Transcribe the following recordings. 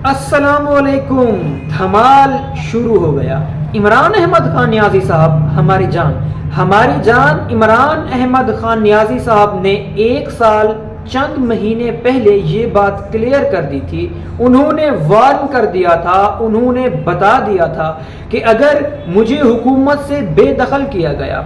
السلام علیکم۔ دھمال شروع ہو گیا۔ عمران احمد خان نیازی صاحب ہماری جان عمران احمد خان نیازی صاحب نے 1 سال چند مہینے پہلے یہ بات کلیئر کر دی تھی۔ انہوں نے وارن کر دیا تھا، انہوں نے بتا دیا تھا کہ اگر مجھے حکومت سے بے دخل کیا گیا،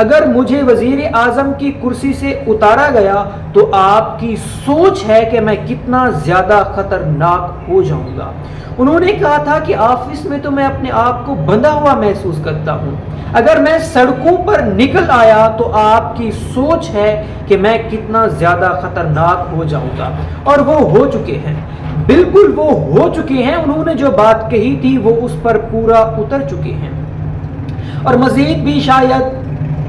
اگر مجھے وزیر اعظم کی کرسی سے اتارا گیا تو آپ کی سوچ ہے کہ میں کتنا زیادہ خطرناک ہو جاؤں گا۔ انہوں نے کہا تھا کہ آفس میں تو میں اپنے آپ کو بندھا ہوا محسوس کرتا ہوں، اگر میں سڑکوں پر نکل آیا تو آپ کی سوچ ہے کہ میں کتنا زیادہ خطرناک ہو جاؤں گا۔ اور وہ ہو چکے ہیں، بالکل وہ ہو چکے ہیں۔ انہوں نے جو بات کہی تھی وہ اس پر پورا اتر چکے ہیں، اور مزید بھی شاید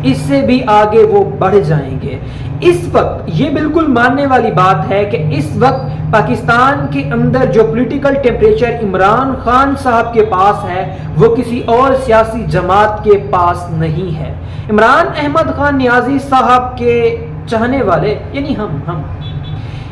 اس سے بھی آگے وہ بڑھ جائیں گے۔ اس وقت یہ بالکل ماننے والی بات ہے کہ اس وقت پاکستان کے اندر جو پولیٹیکل ٹیمپریچر عمران خان صاحب کے پاس ہے وہ کسی اور سیاسی جماعت کے پاس نہیں ہے۔ عمران احمد خان نیازی صاحب کے چاہنے والے یعنی ہم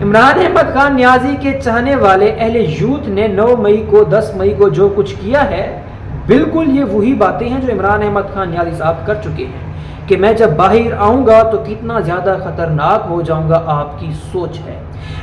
عمران احمد خان نیازی کے چاہنے والے اہل یوتھ نے 9 مئی کو 10 مئی کو جو کچھ کیا ہے، بالکل یہ وہی باتیں ہیں جو عمران احمد خان نیازی صاحب کر چکے ہیں کہ میں جب باہر آؤں گا تو کتنا زیادہ خطرناک ہو جاؤں گا، آپ کی سوچ ہے۔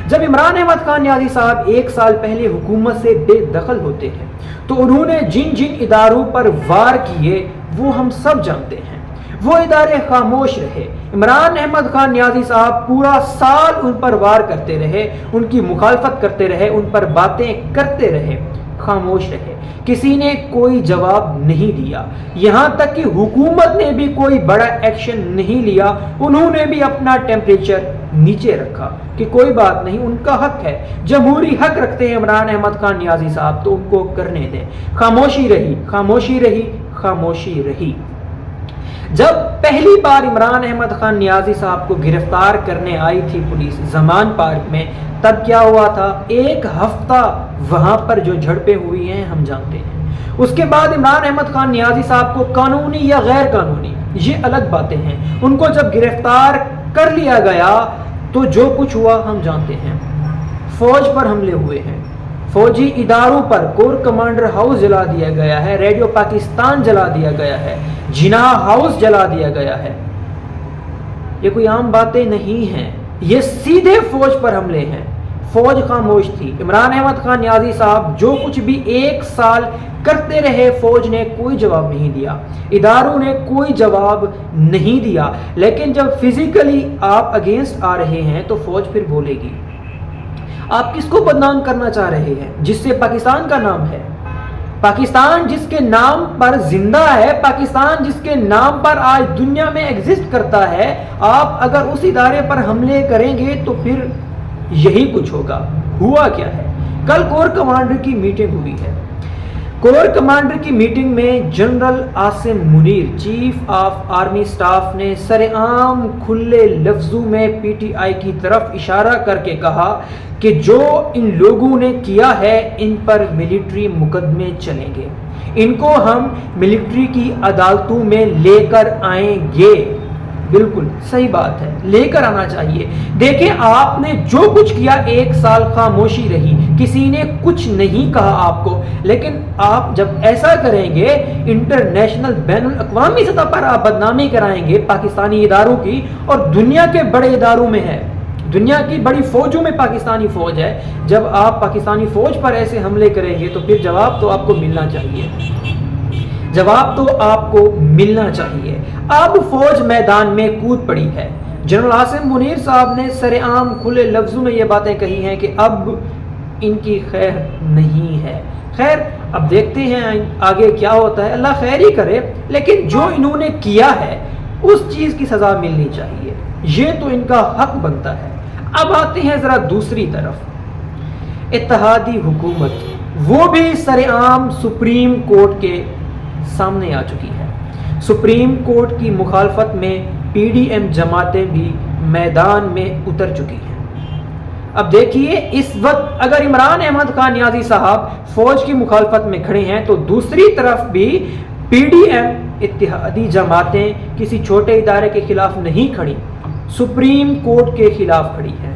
جب عمران احمد خان نیازی صاحب 1 سال پہلے حکومت سے بے دخل ہوتے ہیں تو انہوں نے جن اداروں پر وار کیے وہ ہم سب جانتے ہیں۔ وہ ادارے خاموش رہے۔ عمران احمد خان نیازی صاحب پورا سال ان پر وار کرتے رہے، ان کی مخالفت کرتے رہے، ان پر باتیں کرتے رہے، خاموش رہے۔ کسی نے کوئی جواب نہیں دیا، یہاں تک کہ حکومت نے بھی کوئی بڑا ایکشن نہیں لیا۔ انہوں نے بھی اپنا ٹیمپریچر نیچے رکھا کہ کوئی بات نہیں، ان کا حق ہے، جمہوری حق رکھتے ہیں عمران احمد خان نیازی صاحب، تو ان کو کرنے دیں۔ خاموشی رہی، خاموشی رہی، خاموشی رہی۔ جب پہلی بار عمران احمد خان نیازی صاحب کو گرفتار کرنے آئی تھی پولیس زمان پارک میں، تب کیا ہوا تھا؟ 1 ہفتہ وہاں پر جو جھڑپیں ہوئی ہیں ہم جانتے ہیں۔ اس کے بعد عمران احمد خان نیازی صاحب کو قانونی یا غیر قانونی یہ الگ باتیں ہیں، ان کو جب گرفتار کر لیا گیا تو جو کچھ ہوا ہم جانتے ہیں۔ فوج پر حملے ہوئے ہیں، فوجی اداروں پر، کور کمانڈر ہاؤس جلا دیا گیا ہے، ریڈیو پاکستان جلا دیا گیا ہے، جناح ہاؤس جلا دیا گیا ہے۔ یہ کوئی عام باتیں نہیں ہیں، یہ سیدھے فوج پر حملے ہیں۔ فوج خاموش تھی۔ عمران احمد خان نیازی صاحب جو کچھ بھی 1 سال کرتے رہے، فوج نے کوئی جواب نہیں دیا، اداروں نے کوئی جواب نہیں دیا۔ لیکن جب فزیکلی آپ اگینسٹ آ رہے ہیں تو فوج پھر بولے گی۔ آپ کس کو بدنام کرنا چاہ رہے ہیں جس سے پاکستان کا نام ہے؟ پاکستان جس کے نام پر زندہ ہے، پاکستان جس کے نام پر آج دنیا میں ایگزسٹ کرتا ہے، آپ اگر اس ادارے پر حملے کریں گے تو پھر یہی کچھ ہوگا۔ ہوا کیا ہے؟ کل کور کمانڈر کی میٹنگ ہوئی ہے۔ کور کمانڈر کی میٹنگ میں general Asim Munir, chief of army staff نے سرعام کھلے لفظوں میں پی ٹی آئی کی طرف اشارہ کر کے کہا کہ جو ان لوگوں نے کیا ہے ان پر ملٹری مقدمے چلیں گے، ان کو ہم ملٹری کی عدالتوں میں لے کر آئیں گے۔ بالکل صحیح بات ہے، لے کر آنا چاہیے۔ دیکھیں آپ نے جو کچھ کیا، 1 سال خاموشی رہی، کسی نے کچھ نہیں کہا آپ کو، لیکن آپ جب ایسا کریں گے، انٹرنیشنل بین الاقوامی سطح پر آپ بدنامی کرائیں گے پاکستانی اداروں کی، اور دنیا کے بڑے اداروں میں ہے، دنیا کی بڑی فوجوں میں پاکستانی فوج ہے، جب آپ پاکستانی فوج پر ایسے حملے کریں گے تو پھر جواب تو آپ کو ملنا چاہیے، جواب تو آپ کو ملنا چاہیے۔ اب فوج میدان میں کود پڑی ہے۔ جنرل عاصم منیر صاحب نے سرعام کھلے لفظوں میں یہ باتیں کہی ہیں کہ اب ان کی خیر نہیں ہے۔ خیر اب دیکھتے ہیں آگے کیا ہوتا ہے، اللہ خیر ہی کرے، لیکن جو انہوں نے کیا ہے اس چیز کی سزا ملنی چاہیے، یہ تو ان کا حق بنتا ہے۔ اب آتے ہیں ذرا دوسری طرف، اتحادی حکومت، وہ بھی سرعام سپریم کورٹ کے سامنے آ چکی ہے۔ سپریم کورٹ کی مخالفت میں پی ڈی ایم جماعتیں بھی میدان میں اتر چکی ہیں۔ اب دیکھیے اس وقت اگر عمران احمد خان نیازی صاحب فوج کی مخالفت میں کھڑے ہیں تو دوسری طرف بھی پی ڈی ایم اتحادی جماعتیں کسی چھوٹے ادارے کے خلاف نہیں کھڑی، سپریم کورٹ کے خلاف کھڑی ہیں۔